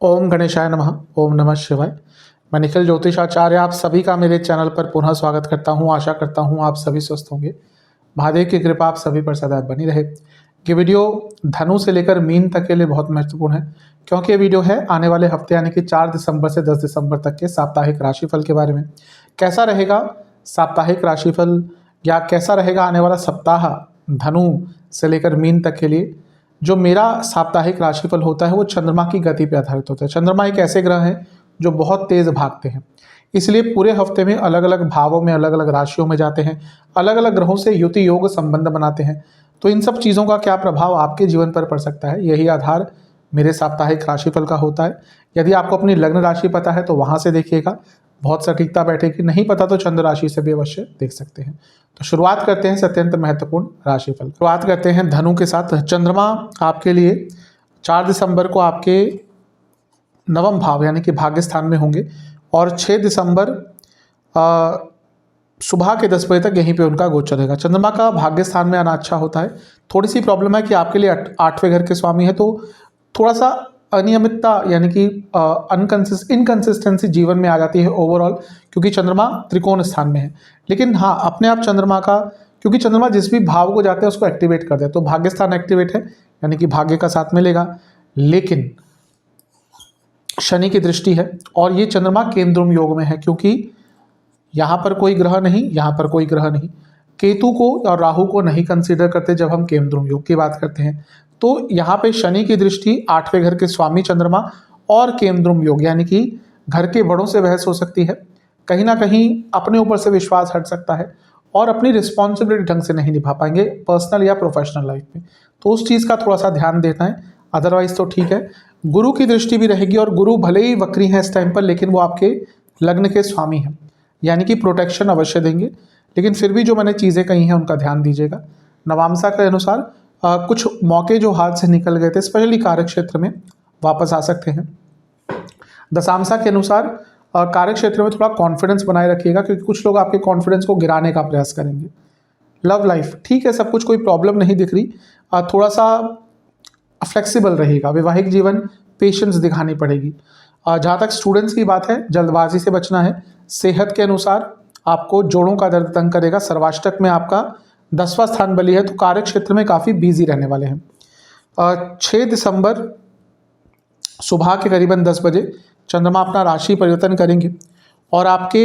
ओम गणेशाय नमः। ओम नमः शिवाय। मैं निखिल ज्योतिषाचार्य आप सभी का मेरे चैनल पर पुनः स्वागत करता हूं। आशा करता हूं आप सभी स्वस्थ होंगे। महादेव की कृपा आप सभी पर सदैव बनी रहे। ये वीडियो धनु से लेकर मीन तक के लिए बहुत महत्वपूर्ण है, क्योंकि ये वीडियो है आने वाले हफ्ते यानी कि 4 दिसंबर से 10 दिसंबर तक के साप्ताहिक राशिफल के बारे में। कैसा रहेगा साप्ताहिक राशिफल या कैसा रहेगा आने वाला सप्ताह धनु से लेकर मीन तक के लिए। जो मेरा साप्ताहिक राशिफल होता है वो चंद्रमा की गति पर आधारित होता है। चंद्रमा एक ऐसे ग्रह हैं जो बहुत तेज भागते हैं, इसलिए पूरे हफ्ते में अलग अलग भावों में अलग अलग राशियों में जाते हैं, अलग अलग ग्रहों से युति योग संबंध बनाते हैं। तो इन सब चीज़ों का क्या प्रभाव आपके जीवन पर पड़ सकता है, यही आधार मेरे साप्ताहिक राशिफल का होता है। यदि आपको अपनी लग्न राशि पता है तो वहाँ से देखिएगा, बहुत सटीकता बैठेगी। नहीं पता तो चंद्र राशि से भी अवश्य देख सकते हैं। तो शुरुआत करते हैं अत्यंत महत्वपूर्ण राशिफल। शुरुआत करते हैं धनु के साथ। चंद्रमा आपके लिए 4 दिसंबर को आपके नवम भाव यानी कि भाग्य स्थान में होंगे और 6 दिसंबर सुबह के 10 बजे तक यहीं पे उनका गोचर रहेगा। चंद्रमा का भाग्य स्थान में आना अच्छा होता है। थोड़ी सी प्रॉब्लम है कि आपके लिए 8वें घर के स्वामी है, तो थोड़ा सा अनियमितता यानी कि इनकंसिस्टेंसी जीवन में आ जाती है ओवरऑल, क्योंकि चंद्रमा त्रिकोण स्थान में है। लेकिन हाँ, अपने आप चंद्रमा का, क्योंकि चंद्रमा जिस भी भाव को जाते हैं उसको एक्टिवेट कर दे, तो भाग्य स्थान एक्टिवेट है यानी कि भाग्य का साथ मिलेगा। लेकिन शनि की दृष्टि है और ये चंद्रमा केंद्रुम योग में है, क्योंकि यहाँ पर कोई ग्रह नहीं, यहाँ पर कोई ग्रह नहीं। केतु को और राहु को नहीं कंसीडर करते जब हम केंद्रुम योग की बात करते हैं। तो यहाँ पे शनि की दृष्टि 8वें घर के स्वामी चंद्रमा और केंद्रुम योग यानी कि घर के बड़ों से बहस हो सकती है, कहीं ना कहीं अपने ऊपर से विश्वास हट सकता है और अपनी रिस्पॉन्सिबिलिटी ढंग से नहीं निभा पाएंगे पर्सनल या प्रोफेशनल लाइफ में। तो उस चीज़ का थोड़ा सा ध्यान देना है, अदरवाइज तो ठीक है। गुरु की दृष्टि भी रहेगी और गुरु भले ही वक्री हैं इस टाइम पर, लेकिन वो आपके लग्न के स्वामी हैं, यानी कि प्रोटेक्शन अवश्य देंगे। लेकिन फिर भी जो मैंने चीज़ें कही हैं उनका ध्यान दीजिएगा। नवांशा के अनुसार कुछ मौके जो हाथ से निकल गए थे, स्पेशली कार्य क्षेत्र में, वापस आ सकते हैं। दशांशा के अनुसार कार्य क्षेत्र में थोड़ा कॉन्फिडेंस बनाए रखिएगा, क्योंकि कुछ लोग आपके कॉन्फिडेंस को गिराने का प्रयास करेंगे। लव लाइफ ठीक है, सब कुछ, कोई प्रॉब्लम नहीं दिख रही। थोड़ा सा फ्लेक्सिबल रहेगा। वैवाहिक जीवन पेशेंस दिखानी पड़ेगी। जहाँ तक स्टूडेंट्स की बात है, जल्दबाजी से बचना है। सेहत के अनुसार आपको जोड़ों का दर्द तंग करेगा। सर्वाष्टक में आपका 10वां स्थान बली है, तो कार्य क्षेत्र में काफ़ी बिजी रहने वाले हैं। 6 दिसंबर सुबह के करीबन 10 बजे चंद्रमा अपना राशि परिवर्तन करेंगे और आपके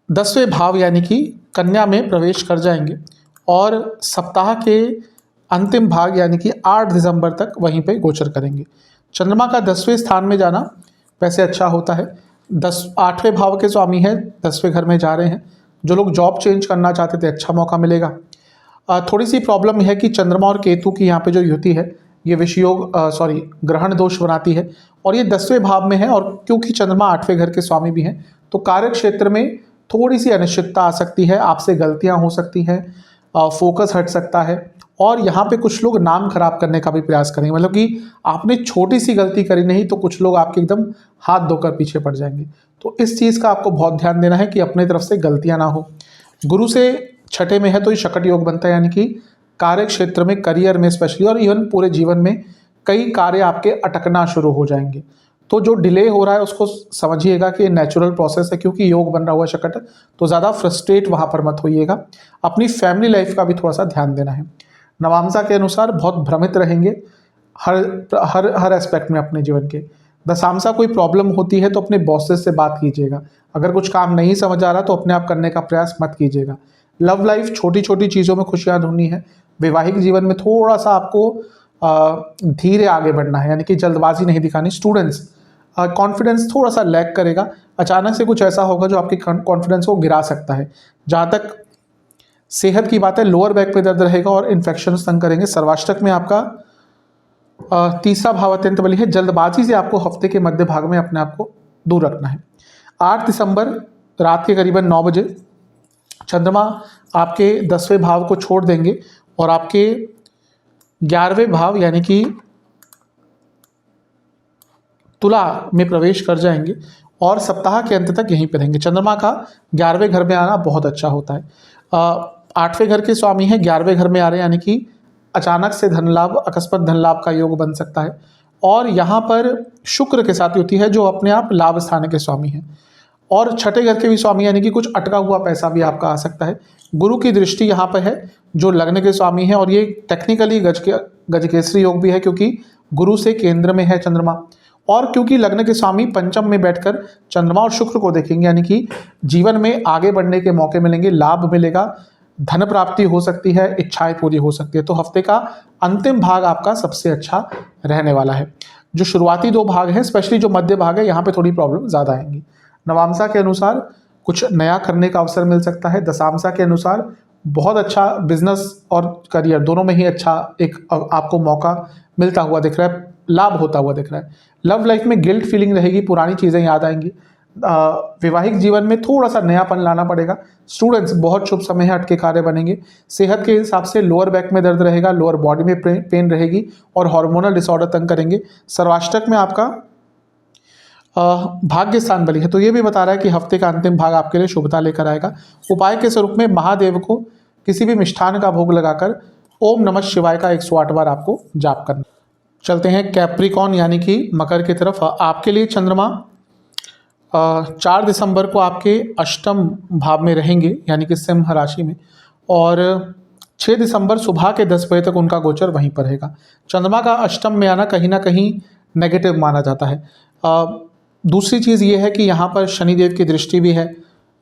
10वें भाव यानी कि कन्या में प्रवेश कर जाएंगे और सप्ताह के अंतिम भाग यानी कि 8 दिसंबर तक वहीं पे गोचर करेंगे। चंद्रमा का 10वें स्थान में जाना वैसे अच्छा होता है। 8वें भाव के स्वामी है, 10वें घर में जा रहे हैं। जो लोग जॉब चेंज करना चाहते थे अच्छा मौका मिलेगा। थोड़ी सी प्रॉब्लम है कि चंद्रमा और केतु की यहाँ पे जो युति है ये विषयोग ग्रहण दोष बनाती है और ये 10वें भाव में है, और क्योंकि चंद्रमा 8वें घर के स्वामी भी हैं तो कार्य क्षेत्र में थोड़ी सी अनिश्चितता आ सकती है, आपसे गलतियाँ हो सकती हैं, फोकस हट सकता है और यहाँ पे कुछ लोग नाम खराब करने का भी प्रयास करेंगे। मतलब कि आपने छोटी सी गलती करी नहीं तो कुछ लोग आपके एकदम हाथ धोकर पीछे पड़ जाएंगे। तो इस चीज़ का आपको बहुत ध्यान देना है कि अपने तरफ से गलतियाँ ना हो। गुरु से 6ठे में है तो ये शकट योग बनता है, यानी कि कार्य क्षेत्र में, करियर में स्पेशली और इवन पूरे जीवन में कई कार्य आपके अटकना शुरू हो जाएंगे। तो जो डिले हो रहा है उसको समझिएगा कि नेचुरल प्रोसेस है, क्योंकि योग बन रहा हुआ शकट, तो ज़्यादा फ्रस्ट्रेट वहाँ पर मत होइएगा। अपनी फैमिली लाइफ का भी थोड़ा सा ध्यान देना है। नवांशा के अनुसार बहुत भ्रमित रहेंगे हर हर हर एस्पेक्ट में अपने जीवन के। दशांशा कोई प्रॉब्लम होती है तो अपने बॉसेस से बात कीजिएगा। अगर कुछ काम नहीं समझ आ रहा तो अपने आप करने का प्रयास मत कीजिएगा। लव लाइफ छोटी छोटी चीज़ों में खुशियाँ ढूंढनी है। वैवाहिक जीवन में थोड़ा सा आपको धीरे आगे बढ़ना है, यानी कि जल्दबाजी नहीं दिखानी। स्टूडेंट्स कॉन्फिडेंस थोड़ा सा लैग करेगा, अचानक से कुछ ऐसा होगा जो आपके कॉन्फिडेंस को गिरा सकता है। जहाँ तक सेहत की बात है, लोअर बैक पे दर्द रहेगा और इन्फेक्शन तंग करेंगे। सर्वाष्टक में आपका 3रा भाव अत्यंत बली है। जल्दबाजी से आपको हफ्ते के मध्य भाग में अपने आप को दूर रखना है। 8 दिसंबर रात के करीबन 9 बजे चंद्रमा आपके 10वें भाव को छोड़ देंगे और आपके 11वें भाव यानी कि तुला में प्रवेश कर जाएंगे और सप्ताह के अंत तक यहीं पर रहेंगे। चंद्रमा का 11वें घर में आना बहुत अच्छा होता है। 8वें घर के स्वामी हैं, 11वें घर में आ रहे हैं, यानी कि अचानक से धन लाभ, अकस्मात धन लाभ का योग बन सकता है। और यहाँ पर शुक्र के साथ युति है जो अपने आप लाभ स्थान के स्वामी हैं, और छठे घर के भी स्वामी, यानी कि कुछ अटका हुआ पैसा भी आपका आ सकता है। गुरु की दृष्टि यहाँ पर है जो लग्न के स्वामी है, और ये टेक्निकली गजकेसरी योग भी है क्योंकि गुरु से केंद्र में है चंद्रमा, और क्योंकि लग्न के स्वामी पंचम में बैठकर चंद्रमा और शुक्र को देखेंगे, यानी कि जीवन में आगे बढ़ने के मौके मिलेंगे, लाभ मिलेगा, धन प्राप्ति हो सकती है, इच्छाएं पूरी हो सकती है। तो हफ्ते का अंतिम भाग आपका सबसे अच्छा रहने वाला है। जो शुरुआती 2 भाग हैं, स्पेशली जो मध्य भाग है, यहाँ पे थोड़ी प्रॉब्लम ज़्यादा आएंगी। नवांशा के अनुसार कुछ नया करने का अवसर मिल सकता है। दशांशा के अनुसार बहुत अच्छा बिजनेस और करियर दोनों में ही अच्छा एक आपको मौका मिलता हुआ दिख रहा है, लाभ होता हुआ दिख रहा है। लव लाइफ में गिल्ट फीलिंग रहेगी, पुरानी चीज़ें याद आएंगी। वैवाहिक जीवन में थोड़ा सा नयापन लाना पड़ेगा। स्टूडेंट्स, बहुत शुभ समय है, अटके कार्य बनेंगे। सेहत के हिसाब से लोअर बैक में दर्द रहेगा, लोअर बॉडी में पेन रहेगी, और हार्मोनल डिसऑर्डर तंग करेंगे। सर्वाष्टक में आपका भाग्य स्थान बली है, तो ये भी बता रहा है कि हफ्ते का अंतिम भाग आपके लिए शुभता लेकर आएगा। उपाय के स्वरूप में महादेव को किसी भी मिष्ठान का भोग लगाकर ओम नमः शिवाय का 108 बार आपको जाप करना। चलते हैं कैप्रिकॉन यानी कि मकर की तरफ। आपके लिए चंद्रमा 4 दिसंबर को आपके अष्टम भाव में रहेंगे, यानी कि सिंह राशि में, और 6 दिसंबर सुबह के 10 बजे तक उनका गोचर वहीं पर रहेगा। चंद्रमा का अष्टम में आना कहीं ना कहीं नेगेटिव माना जाता है। दूसरी चीज़ ये है कि यहाँ पर शनिदेव की दृष्टि भी है,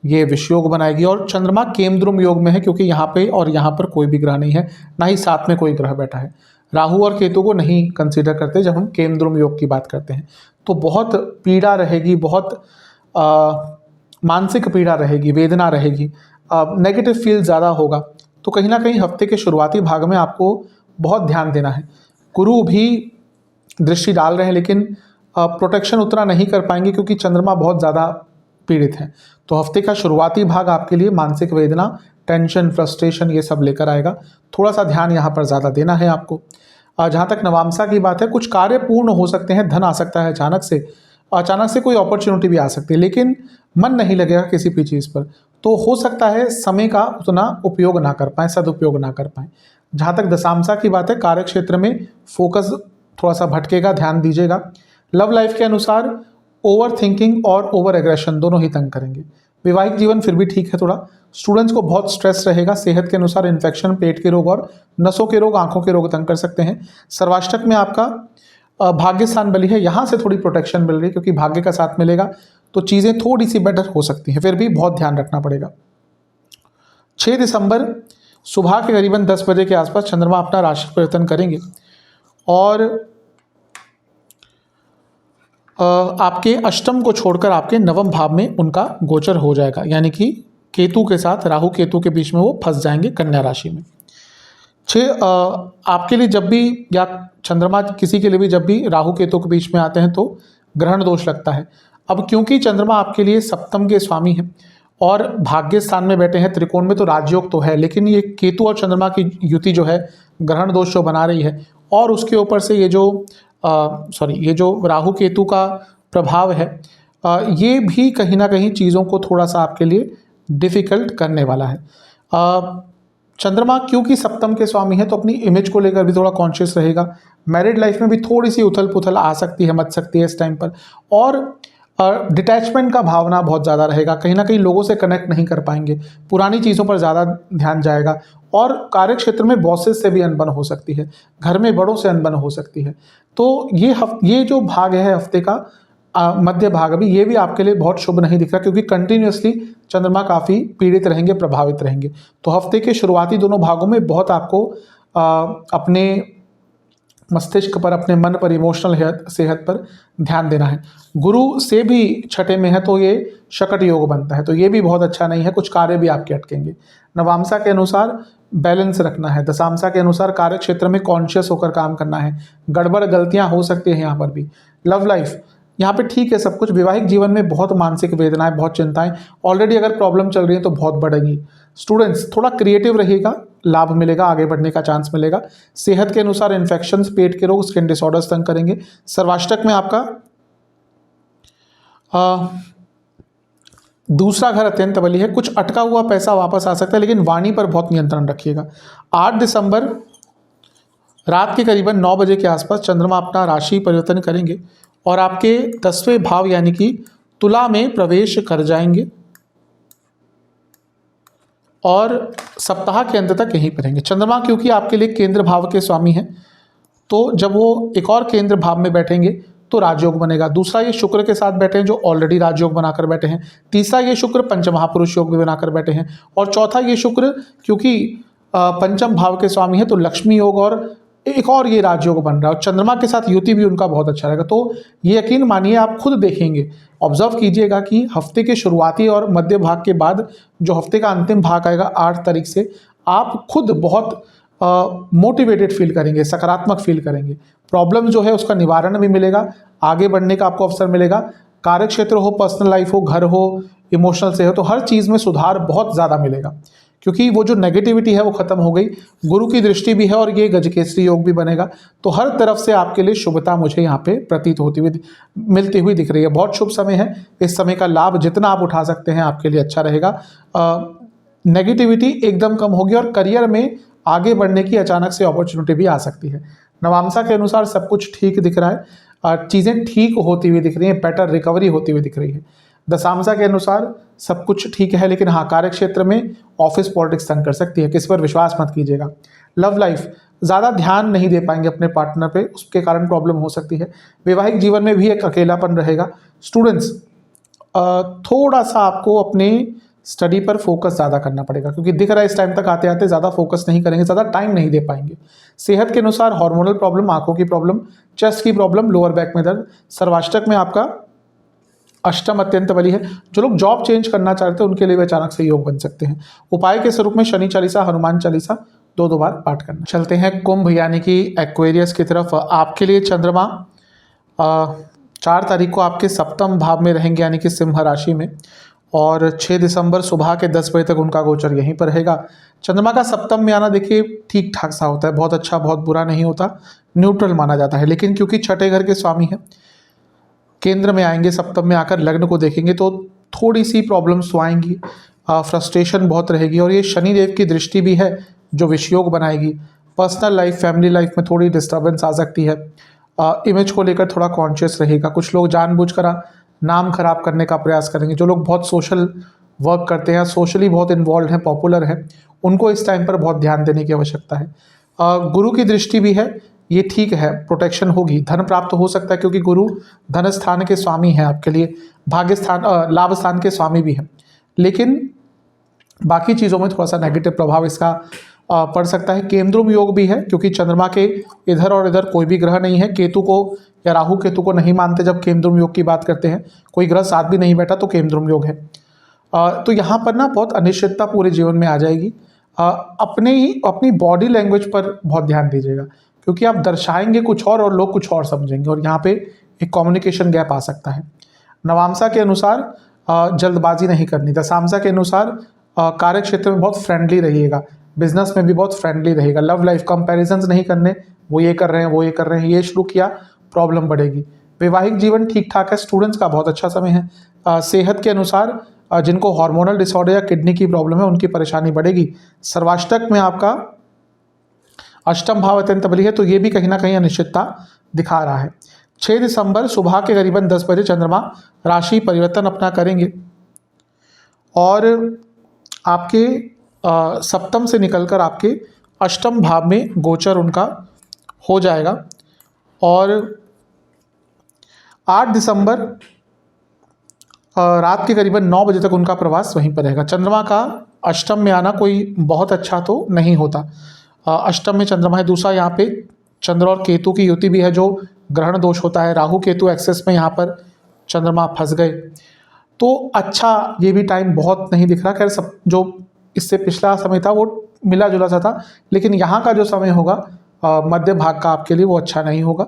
ये विषयोग बनाएगी, और चंद्रमा केमद्रुम योग में है क्योंकि यहाँ पे और यहाँ पर कोई भी ग्रह नहीं है, ना ही साथ में कोई ग्रह बैठा है। राहु और केतु को नहीं कंसीडर करते जब हम केमद्रुम योग की बात करते हैं। तो बहुत पीड़ा रहेगी, बहुत मानसिक पीड़ा रहेगी, वेदना रहेगी, नेगेटिव फील ज़्यादा होगा। तो कहीं ना कहीं हफ्ते के शुरुआती भाग में आपको बहुत ध्यान देना है। गुरु भी दृष्टि डाल रहे हैं, लेकिन प्रोटेक्शन उतना नहीं कर पाएंगे क्योंकि चंद्रमा बहुत ज़्यादा पीड़ित है। तो हफ्ते का शुरुआती भाग आपके लिए मानसिक वेदना, टेंशन, फ्रस्ट्रेशन ये सब लेकर आएगा। थोड़ा सा ध्यान यहाँ पर ज़्यादा देना है आपको। जहाँ तक नवांशा की बात है, कुछ कार्य पूर्ण हो सकते हैं, धन आ सकता है अचानक से कोई अपॉर्चुनिटी भी आ सकती है, लेकिन मन नहीं लगेगा किसी भी चीज़ पर। तो हो सकता है समय का उतना उपयोग ना कर पाएँ, सदुपयोग ना कर पाएँ। जहाँ तक दशांशा की बात है, कार्य क्षेत्र में फोकस थोड़ा सा भटकेगा, ध्यान दीजिएगा। लव लाइफ के अनुसार ओवर थिंकिंग और ओवर एग्रेशन दोनों ही तंग करेंगे। वैवाहिक जीवन फिर भी ठीक है थोड़ा। स्टूडेंट्स को बहुत स्ट्रेस रहेगा। सेहत के अनुसार इन्फेक्शन, पेट के रोग और नसों के रोग, आंखों के रोग तंग कर सकते हैं। सर्वाष्टक में आपका भाग्य स्थान बली है, यहाँ से थोड़ी प्रोटेक्शन मिल रही है क्योंकि भाग्य का साथ मिलेगा तो चीज़ें थोड़ी सी बेटर हो सकती हैं, फिर भी बहुत ध्यान रखना पड़ेगा। 6 दिसंबर सुबह के करीबन 10 बजे के आसपास चंद्रमा अपना राशि परिवर्तन करेंगे और आपके अष्टम को छोड़कर आपके नवम भाव में उनका गोचर हो जाएगा, यानी कि केतु के साथ, राहु केतु के बीच में वो फंस जाएंगे कन्या राशि में। आपके लिए जब भी, या चंद्रमा किसी के लिए भी जब भी राहु केतु के बीच में आते हैं तो ग्रहण दोष लगता है। अब क्योंकि चंद्रमा आपके लिए सप्तम के स्वामी हैं और भाग्य स्थान में बैठे हैं त्रिकोण में, तो राजयोग तो है, लेकिन ये केतु और चंद्रमा की युति जो है ग्रहण दोष जो बना रही है, और उसके ऊपर से ये जो राहु केतु का प्रभाव है, ये भी कहीं ना कहीं चीज़ों को थोड़ा सा आपके लिए डिफ़िकल्ट करने वाला है। चंद्रमा क्योंकि सप्तम के स्वामी है तो अपनी इमेज को लेकर भी थोड़ा कॉन्शियस रहेगा। मैरिड लाइफ में भी थोड़ी सी उथल पुथल आ सकती है, मच सकती है इस टाइम पर, और डिटैचमेंट का भावना बहुत ज़्यादा रहेगा। कहीं ना कहीं लोगों से कनेक्ट नहीं कर पाएंगे, पुरानी चीज़ों पर ज़्यादा ध्यान जाएगा, और कार्य क्षेत्र में बॉसेस से भी अनबन हो सकती है, घर में बड़ों से अनबन हो सकती है। तो ये जो भाग है हफ्ते का मध्य भाग, अभी ये भी आपके लिए बहुत शुभ नहीं दिख रहा क्योंकि कंटिन्यूसली चंद्रमा काफ़ी पीड़ित रहेंगे, प्रभावित रहेंगे। तो हफ्ते के शुरुआती दोनों भागों में बहुत आपको अपने मस्तिष्क पर, अपने मन पर, इमोशनल सेहत पर ध्यान देना है। गुरु से भी छठे में है तो ये शकट योग बनता है, तो ये भी बहुत अच्छा नहीं है, कुछ कार्य भी आपके अटकेंगे। नवांशा के अनुसार बैलेंस रखना है, दशांशा के अनुसार कार्य क्षेत्र में कॉन्शियस होकर काम करना है, गड़बड़ गलतियां हो सकती हैं यहाँ पर भी। लव लाइफ यहाँ पे ठीक है सब कुछ। वैवाहिक जीवन में बहुत मानसिक वेदनाएं, बहुत चिंताएं, ऑलरेडी अगर प्रॉब्लम चल रही है तो बहुत बढ़ेगी। स्टूडेंट्स थोड़ा क्रिएटिव रहिएगा, लाभ मिलेगा, आगे बढ़ने का चांस मिलेगा। सेहत के अनुसार इन्फेक्शंस, पेट के रोग, स्किन डिसऑर्डर्स तंग करेंगे। सर्वाष्टक में आपका दूसरा घर अत्यंत बली है, कुछ अटका हुआ पैसा वापस आ सकता है, लेकिन वाणी पर बहुत नियंत्रण रखिएगा। 8 दिसंबर रात के करीबन 9 बजे के आसपास चंद्रमा अपना राशि परिवर्तन करेंगे और आपके 10वें भाव यानी कि तुला में प्रवेश कर जाएंगे और सप्ताह के अंत तक यहीं पर रहेंगे। चंद्रमा क्योंकि आपके लिए केंद्र भाव के स्वामी हैं, तो जब वो एक और केंद्र भाव में बैठेंगे तो राजयोग बनेगा। दूसरा, ये शुक्र के साथ बैठे हैं जो ऑलरेडी राजयोग बनाकर बैठे हैं। तीसरा, ये शुक्र पंचमहापुरुष योग भी बनाकर बैठे हैं। और चौथा, ये शुक्र क्योंकि पंचम भाव के स्वामी है तो लक्ष्मी योग और एक और ये राजयोग बन रहा है और चंद्रमा के साथ युति भी उनका बहुत अच्छा रहेगा। तो ये यकीन मानिए, आप खुद देखेंगे, ऑब्जर्व कीजिएगा कि हफ्ते के शुरुआती और मध्य भाग के बाद जो हफ्ते का अंतिम भाग आएगा 8 तारीख से, आप खुद बहुत मोटिवेटेड फील करेंगे, सकारात्मक फील करेंगे। प्रॉब्लम जो है उसका निवारण भी मिलेगा, आगे बढ़ने का आपको अवसर मिलेगा। कार्य क्षेत्र हो, पर्सनल लाइफ हो, घर हो, इमोशनल से हो, तो हर चीज़ में सुधार बहुत ज़्यादा मिलेगा क्योंकि वो जो नेगेटिविटी है वो खत्म हो गई। गुरु की दृष्टि भी है और ये गजकेसरी योग भी बनेगा। तो हर तरफ से आपके लिए शुभता मुझे यहाँ पे प्रतीत होती हुई मिलती हुई दिख रही है। बहुत शुभ समय है, इस समय का लाभ जितना आप उठा सकते हैं आपके लिए अच्छा रहेगा। नेगेटिविटी एकदम कम होगी और करियर में आगे बढ़ने की अचानक से अपॉर्चुनिटी भी आ सकती है। नवांशा के अनुसार सब कुछ ठीक दिख रहा है, चीज़ें ठीक होती हुई दिख रही हैं, बेटर रिकवरी होती हुई दिख रही है। दशांशा के अनुसार सब कुछ ठीक है, लेकिन हाँ, कार्य क्षेत्र में ऑफिस पॉलिटिक्स तंग कर सकती है, किसी पर विश्वास मत कीजिएगा। लव लाइफ, ज़्यादा ध्यान नहीं दे पाएंगे अपने पार्टनर पे, उसके कारण प्रॉब्लम हो सकती है। वैवाहिक जीवन में भी एक अकेलापन रहेगा। स्टूडेंट्स, थोड़ा सा आपको अपने स्टडी पर फोकस ज़्यादा करना पड़ेगा क्योंकि दिख रहा है इस टाइम तक आते आते ज़्यादा फोकस नहीं करेंगे, ज़्यादा टाइम नहीं दे पाएंगे। सेहत के अनुसार हार्मोनल प्रॉब्लम, आंखों की प्रॉब्लम, चेस्ट की प्रॉब्लम, लोअर बैक में दर्द। सर्वाष्टक में आपका अष्टम अत्यंत बली है। जो लोग जॉब चेंज करना चाहते हैं उनके लिए भी अचानक से योग बन सकते हैं। उपाय के स्वरूप में शनि चालीसा, हनुमान चालीसा 2-2 बार पाठ करना। चलते हैं कुंभ यानी कि एक्वेरियस की तरफ। आपके लिए चंद्रमा 4 तारीख को आपके सप्तम भाव में रहेंगे यानी कि सिंह राशि में और 6 दिसंबर सुबह के 10 बजे तक उनका गोचर यहीं पर रहेगा। चंद्रमा का सप्तम में आना देखिए ठीक ठाक सा होता है, बहुत अच्छा बहुत बुरा नहीं होता, न्यूट्रल माना जाता है। लेकिन क्योंकि छठे घर के स्वामी हैं, केंद्र में आएंगे, सप्तम में आकर लग्न को देखेंगे तो थोड़ी सी प्रॉब्लम्स तो आएंगी, फ्रस्ट्रेशन बहुत रहेगी। और ये शनिदेव की दृष्टि भी है जो विषयोग बनाएगी। पर्सनल लाइफ, फैमिली लाइफ में थोड़ी डिस्टर्बेंस आ सकती है। इमेज को लेकर थोड़ा कॉन्शियस रहेगा। कुछ लोग जानबूझकर नाम खराब करने का प्रयास करेंगे। जो लोग बहुत सोशल वर्क करते हैं, सोशली बहुत इन्वॉल्व हैं, पॉपुलर हैं, उनको इस टाइम पर बहुत ध्यान देने की आवश्यकता है। गुरु की दृष्टि भी है, ये ठीक है, प्रोटेक्शन होगी। धन प्राप्त हो सकता है क्योंकि गुरु धन स्थान के स्वामी हैं आपके लिए, भाग्य स्थान, लाभ स्थान के स्वामी भी हैं। लेकिन बाकी चीज़ों में थोड़ा सा नेगेटिव प्रभाव इसका पड़ सकता है। केंद्रुम योग भी है क्योंकि चंद्रमा के इधर और इधर कोई भी ग्रह नहीं है। केतु को या राहु केतु को नहीं मानते जब केंद्रुम योग की बात करते हैं, कोई ग्रह साथ भी नहीं बैठा तो केंद्रुम योग है। तो यहाँ पर ना बहुत अनिश्चितता पूरे जीवन में आ जाएगी। अपनी बॉडी लैंग्वेज पर बहुत ध्यान दीजिएगा क्योंकि आप दर्शाएंगे कुछ और लोग कुछ और समझेंगे और यहाँ पे एक कम्युनिकेशन गैप आ सकता है। नवांशा के अनुसार जल्दबाजी नहीं करनी। दशांशा के अनुसार कार्य क्षेत्र में बहुत फ्रेंडली रहिएगा, बिजनेस में भी बहुत फ्रेंडली रहेगा। लव लाइफ, कंपैरिजंस नहीं करने, वो ये कर रहे हैं वो ये कर रहे हैं, ये शुरू किया प्रॉब्लम बढ़ेगी। वैवाहिक जीवन ठीक ठाक है, स्टूडेंट्स का बहुत अच्छा समय है। सेहत के अनुसार जिनको हार्मोनल डिसऑर्डर या किडनी की प्रॉब्लम है उनकी परेशानी बढ़ेगी। सर्वाष्टक में आपका अष्टम भाव अत्यंत बली है तो ये भी कहीं ना कहीं अनिश्चितता दिखा रहा है। 6 दिसंबर सुबह के करीबन 10 बजे चंद्रमा राशि परिवर्तन अपना करेंगे और आपके सप्तम से निकलकर आपके अष्टम भाव में गोचर उनका हो जाएगा और 8 दिसंबर रात के करीबन 9 बजे तक उनका प्रवास वहीं पर रहेगा। चंद्रमा का अष्टम में आना कोई बहुत अच्छा तो नहीं होता। अष्टम में चंद्रमा है। दूसरा, यहाँ पे चंद्र और केतु की युति भी है जो ग्रहण दोष होता है। राहु केतु एक्सेस में यहाँ पर चंद्रमा फंस गए तो अच्छा ये भी टाइम बहुत नहीं दिख रहा। खैर, सब जो इससे पिछला समय था वो मिला जुला सा था, लेकिन यहाँ का जो समय होगा मध्य भाग का आपके लिए वो अच्छा नहीं होगा।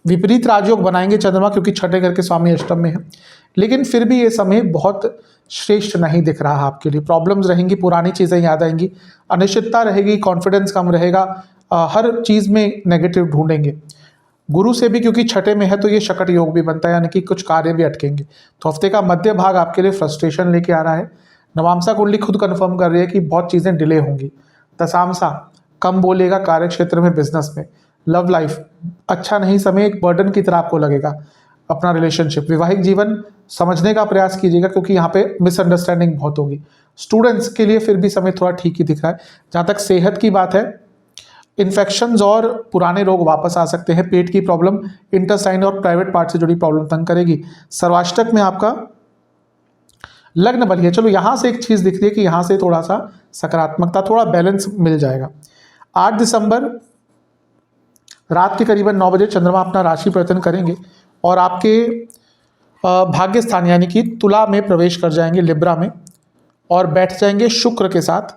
विपरीत राजयोग बनाएंगे चंद्रमा क्योंकि छठे घर के स्वामी अष्टम में है, लेकिन फिर भी ये समय बहुत श्रेष्ठ नहीं दिख रहा आपके लिए। प्रॉब्लम्स रहेंगी, पुरानी चीज़ें याद आएंगी, अनिश्चितता रहेगी, कॉन्फिडेंस कम रहेगा, हर चीज़ में नेगेटिव ढूंढेंगे। गुरु से भी क्योंकि छठे में है तो ये शकट योग भी बनता है, यानी कि कुछ कार्य भी अटकेंगे। तो हफ्ते का मध्य भाग आपके लिए फ्रस्ट्रेशन लेके आ रहा है। नवांशा कुंडली खुद कन्फर्म कर रही है कि बहुत चीज़ें डिले होंगी। दशांशा, कम बोलेगा कार्य क्षेत्र में, बिजनेस में। लव लाइफ अच्छा नहीं, समय एक बर्डन की तरह आपको लगेगा अपना रिलेशनशिप। वैवाहिक जीवन समझने का प्रयास कीजिएगा क्योंकि यहाँ पे मिसअंडरस्टैंडिंग बहुत होगी। स्टूडेंट्स के लिए फिर भी समय थोड़ा ठीक ही दिख रहा है। जहाँ तक सेहत की बात है, इन्फेक्शंस और पुराने रोग वापस आ सकते हैं। पेट की प्रॉब्लम, इंटेस्टाइन और प्राइवेट पार्ट से जुड़ी प्रॉब्लम तंग करेगी। सर्वाष्टक में आपका लग्न बलिए, चलो यहाँ से एक चीज़ दिख रही है कि यहाँ से थोड़ा सा सकारात्मकता, थोड़ा बैलेंस मिल जाएगा। 8 दिसंबर रात के करीबन 9 बजे चंद्रमा अपना राशि परिवर्तन करेंगे और आपके भाग्य स्थान यानी कि तुला में प्रवेश कर जाएंगे, लिब्रा में, और बैठ जाएंगे शुक्र के साथ,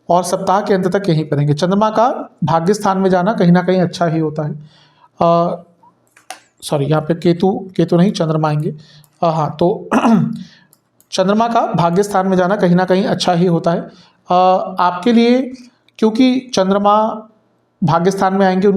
और सप्ताह के अंत तक यहीं पर रहेंगे। चंद्रमा का भाग्य स्थान में जाना कहीं ना कहीं अच्छा ही होता है। सॉरी, यहाँ पे केतु नहीं, चंद्रमा आएंगे। हाँ, तो चंद्रमा का भाग्य स्थान में जाना कहीं ना कहीं अच्छा ही होता है आपके लिए, क्योंकि चंद्रमा भाग्य स्थान में आएंगे,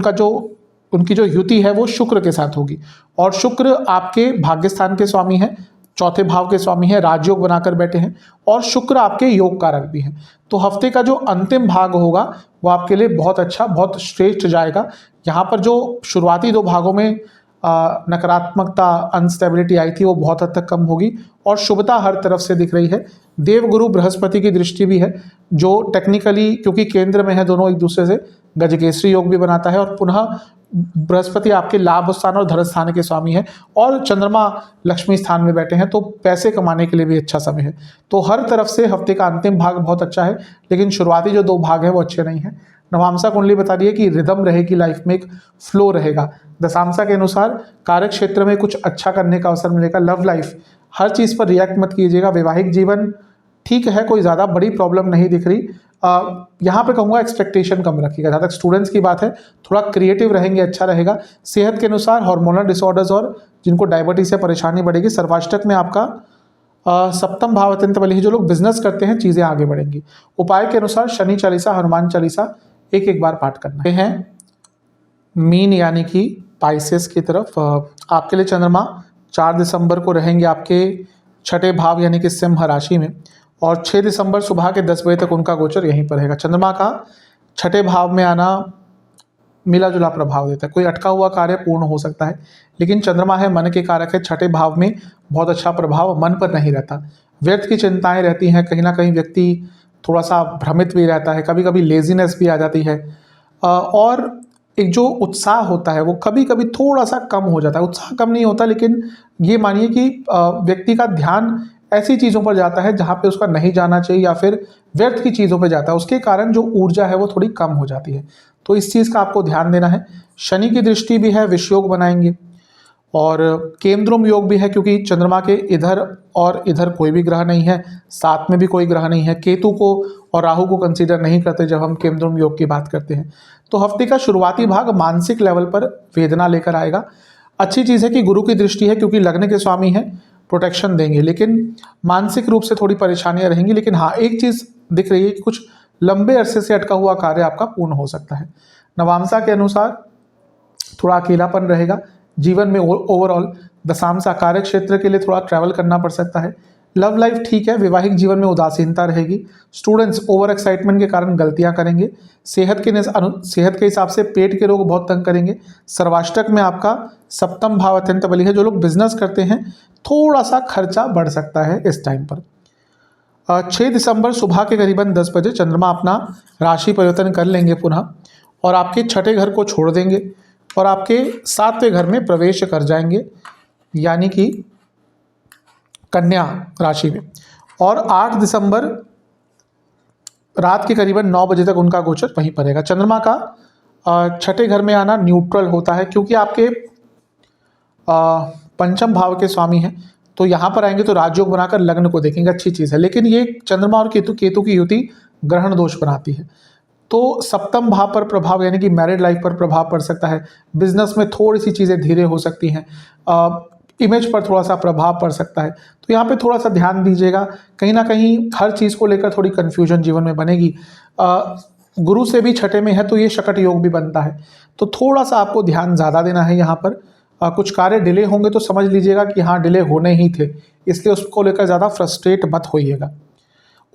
उनकी जो युति है वो शुक्र के साथ होगी, और शुक्र आपके भाग्य स्थान के स्वामी हैं, चौथे भाव के स्वामी हैं, राजयोग बनाकर बैठे हैं, और शुक्र आपके योग कारक भी हैं। तो हफ्ते का जो अंतिम भाग होगा वो आपके लिए बहुत अच्छा, बहुत श्रेष्ठ जाएगा। यहाँ पर जो शुरुआती 2 भागों में नकारात्मकता, अनस्टेबिलिटी आई थी, वो बहुत हद तक कम होगी, और शुभता हर तरफ से दिख रही है। देवगुरु बृहस्पति की दृष्टि भी है, जो टेक्निकली क्योंकि केंद्र में है, दोनों एक दूसरे से गजकेसरी योग भी बनाता है, और पुनः बृहस्पति आपके लाभ स्थान और धन स्थान के स्वामी है, और चंद्रमा लक्ष्मी स्थान में बैठे हैं, तो पैसे कमाने के लिए भी अच्छा समय है। तो हर तरफ से हफ्ते का अंतिम भाग बहुत अच्छा है, लेकिन शुरुआती जो 2 भाग हैं वो अच्छे नहीं हैं। नवांशा कुंडली बता रही है कि रिदम रहेगी लाइफ में, एक फ्लो रहेगा। दशांशा के अनुसार कार्य क्षेत्र में कुछ अच्छा करने का अवसर मिलेगा। लव लाइफ, हर चीज़ पर रिएक्ट मत कीजिएगा। वैवाहिक जीवन ठीक है, कोई ज़्यादा बड़ी प्रॉब्लम नहीं दिख रही। यहाँ पे कहूँगा एक्सपेक्टेशन कम रखिएगा। जहाँ तक स्टूडेंट्स की बात है, थोड़ा क्रिएटिव रहेंगे, अच्छा रहेगा। सेहत के अनुसार हार्मोनल डिसऑर्डर्स और जिनको डायबिटीज से परेशानी बढ़ेगी। सर्वाष्टक में आपका सप्तम भाव अत्यंत बली है, जो लोग बिजनेस करते हैं चीज़ें आगे बढ़ेंगी। उपाय के अनुसार शनि चालीसा, हनुमान चालीसा एक बार पाठ करना है। मीन यानी कि पाइसेस की तरफ आपके लिए चंद्रमा 4 दिसंबर को रहेंगे आपके छठे भाव यानी कि सिंह राशि में, और 6 दिसंबर सुबह के 10 बजे तक उनका गोचर यहीं पर रहेगा। चंद्रमा का छठे भाव में आना मिला जुला प्रभाव देता है। कोई अटका हुआ कार्य पूर्ण हो सकता है, लेकिन चंद्रमा है मन के कारक है, छठे भाव में बहुत अच्छा प्रभाव मन पर नहीं रहता। व्यर्थ की चिंताएं रहती हैं, कहीं ना कहीं व्यक्ति थोड़ा सा भ्रमित भी रहता है, कभी कभी लेजीनेस भी आ जाती है, और एक जो उत्साह होता है वो कभी कभी थोड़ा सा कम हो जाता है। उत्साह कम नहीं होता, लेकिन ये मानिए कि व्यक्ति का ध्यान ऐसी चीज़ों पर जाता है जहाँ पे उसका नहीं जाना चाहिए, या फिर व्यर्थ की चीज़ों पे जाता है, उसके कारण जो ऊर्जा है वो थोड़ी कम हो जाती है। तो इस चीज़ का आपको ध्यान देना है। शनि की दृष्टि भी है, विषयोग बनाएंगे, और केंद्रुम योग भी है, क्योंकि चंद्रमा के इधर और इधर कोई भी ग्रह नहीं है, साथ में भी कोई ग्रह नहीं है। केतु को और राहु को कंसीडर नहीं करते जब हम केंद्रुम योग की बात करते हैं। तो हफ्ते का शुरुआती भाग मानसिक लेवल पर वेदना लेकर आएगा। अच्छी चीज़ है कि गुरु की दृष्टि है, क्योंकि लग्न के स्वामी हैं, प्रोटेक्शन देंगे, लेकिन मानसिक रूप से थोड़ी परेशानियां रहेंगी। लेकिन हाँ, एक चीज़ दिख रही है कि कुछ लंबे अरसे से अटका हुआ कार्य आपका पूर्ण हो सकता है। नवांशा के अनुसार थोड़ा अकेलापन रहेगा जीवन में ओवरऑल। दशांशा कार्य क्षेत्र के लिए थोड़ा ट्रैवल करना पड़ सकता है। लव लाइफ ठीक है, वैवाहिक जीवन में उदासीनता रहेगी। स्टूडेंट्स ओवर एक्साइटमेंट के कारण गलतियां करेंगे। सेहत के हिसाब से पेट के रोग बहुत तंग करेंगे। सर्वाष्टक में आपका सप्तम भाव अत्यंत बली है, जो लोग बिजनेस करते हैं थोड़ा सा खर्चा बढ़ सकता है इस टाइम पर। 6 दिसंबर सुबह के करीबन 10 बजे चंद्रमा अपना राशि परिवर्तन कर लेंगे पुनः, और आपके छठे घर को छोड़ देंगे और आपके 7वें घर में प्रवेश कर जाएंगे, यानी कि कन्या राशि में। और 8 दिसंबर रात के करीबन 9 बजे तक उनका गोचर वहीं पर रहेगा। चंद्रमा का छठे घर में आना न्यूट्रल होता है, क्योंकि आपके पंचम भाव के स्वामी हैं, तो यहाँ पर आएंगे तो राजयोग बनाकर लग्न को देखेंगे, अच्छी चीज़ है। लेकिन ये चंद्रमा और केतु की युति ग्रहण दोष बनाती है, तो सप्तम भाव पर प्रभाव यानी कि मैरिड लाइफ पर प्रभाव पड़ सकता है। बिजनेस में थोड़ी सी चीज़ें धीरे हो सकती हैं, इमेज पर थोड़ा सा प्रभाव पड़ सकता है। तो यहाँ पे थोड़ा सा ध्यान दीजिएगा। कहीं ना कहीं हर चीज़ को लेकर थोड़ी कन्फ्यूजन जीवन में बनेगी। गुरु से भी छठे में है तो ये शकट योग भी बनता है, तो थोड़ा सा आपको ध्यान ज़्यादा देना है यहाँ पर। कुछ कार्य डिले होंगे तो समझ लीजिएगा कि हाँ डिले होने ही थे, इसलिए उसको लेकर ज़्यादा फ्रस्ट्रेट मत होइएगा।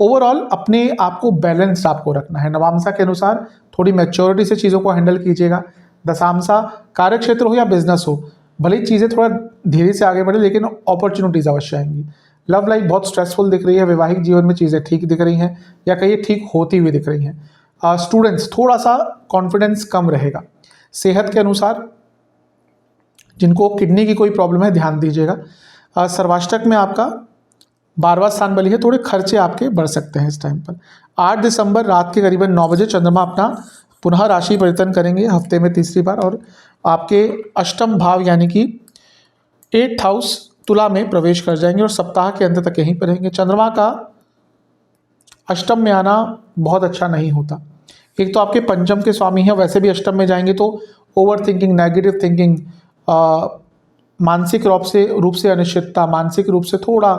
ओवरऑल अपने आप को बैलेंस्ड आपको रखना है। नवांशा के अनुसार थोड़ी मैच्योरिटी से चीज़ों को हैंडल कीजिएगा। दशांशा कार्य क्षेत्र हो या बिजनेस हो, भले ही चीज़ें थोड़ा धीरे से आगे बढ़े लेकिन अपॉर्चुनिटीज़ अवश्य आएंगी। लव लाइफ बहुत स्ट्रेसफुल दिख रही है, वैवाहिक जीवन में चीज़ें ठीक दिख रही हैं या कहीं ठीक होती हुई दिख रही हैं। स्टूडेंट्स थोड़ा सा कॉन्फिडेंस कम रहेगा। सेहत के अनुसार जिनको किडनी की कोई प्रॉब्लम है ध्यान दीजिएगा। सर्वाष्टक में आपका 12वां स्थान बली है, थोड़े खर्चे आपके बढ़ सकते हैं इस टाइम पर। 8 दिसंबर रात के करीबन 9 बजे चंद्रमा अपना पुनः राशि परिवर्तन करेंगे हफ्ते में तीसरी बार, और आपके अष्टम भाव यानी कि 8th हाउस तुला में प्रवेश कर जाएंगे और सप्ताह के अंत तक यहीं पर रहेंगे। चंद्रमा का अष्टम में आना बहुत अच्छा नहीं होता। एक तो आपके पंचम के स्वामी हैं, वैसे भी अष्टम में जाएंगे तो ओवर थिंकिंग, नेगेटिव थिंकिंग, मानसिक रूप से अनिश्चितता, मानसिक रूप से थोड़ा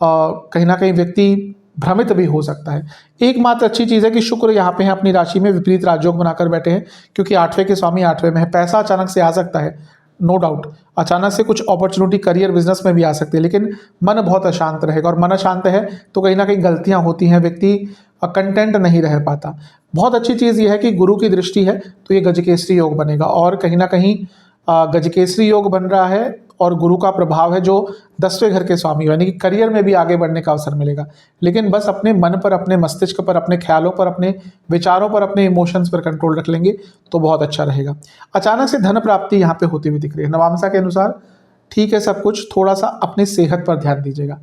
कहीं ना कहीं व्यक्ति भ्रमित भी हो सकता है। एकमात्र अच्छी चीज़ है कि शुक्र यहाँ पे है अपनी राशि में विपरीत राजयोग बनाकर बैठे हैं, क्योंकि 8वें के स्वामी 8वें में है। पैसा अचानक से आ सकता है, नो डाउट, अचानक से कुछ अपॉर्चुनिटी करियर बिजनेस में भी आ सकती है, लेकिन मन बहुत अशांत रहेगा, और मन अशांत है तो कहीं ना कहीं गलतियाँ होती हैं, व्यक्ति कंटेंट नहीं रह पाता। बहुत अच्छी चीज़ यह है कि गुरु की दृष्टि है तो ये गजकेसरी योग बनेगा, और कहीं ना कहीं गजकेसरी योग बन रहा है और गुरु का प्रभाव है जो 10वें घर के स्वामी, यानी कि करियर में भी आगे बढ़ने का अवसर मिलेगा। लेकिन बस अपने मन पर, अपने मस्तिष्क पर, अपने ख्यालों पर, अपने विचारों पर, अपने इमोशंस पर कंट्रोल रख लेंगे तो बहुत अच्छा रहेगा। अचानक से धन प्राप्ति यहाँ पे होती हुई दिख रही है। नवांशा के अनुसार ठीक है सब कुछ, थोड़ा सा अपनी सेहत पर ध्यान दीजिएगा,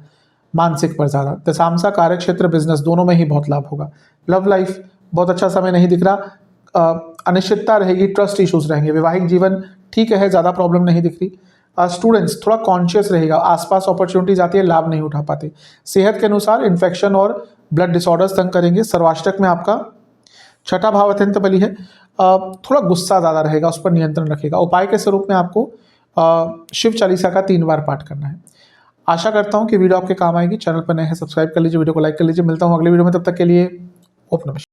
मानसिक पर ज़्यादा। दशांशा कार्य क्षेत्र बिजनेस दोनों में ही बहुत लाभ होगा। लव लाइफ बहुत अच्छा समय नहीं दिख रहा, अनिश्चितता रहेगी, ट्रस्ट इश्यूज रहेंगे। वैवाहिक जीवन ठीक है, ज़्यादा प्रॉब्लम नहीं दिख रही। स्टूडेंट्स थोड़ा कॉन्शियस रहेगा, आसपास अपॉर्चुनिटीज आती है, लाभ नहीं उठा पाते। सेहत के अनुसार इन्फेक्शन और ब्लड डिसऑर्डर्स तंग करेंगे। सर्वाष्टक में आपका 6ठा भाव अत्यंत बली है, थोड़ा गुस्सा ज़्यादा रहेगा, उस पर नियंत्रण रखेगा। उपाय के स्वरूप में आपको शिव चालीसा का 3 बार पाठ करना है। आशा करता हूँ कि वीडियो आपके काम आएगी। चैनल पर नए हैं सब्सक्राइब कर लीजिए, वीडियो को लाइक कर लीजिए। मिलता हूँ अगले वीडियो में, तब तक के लिए ओम नमः।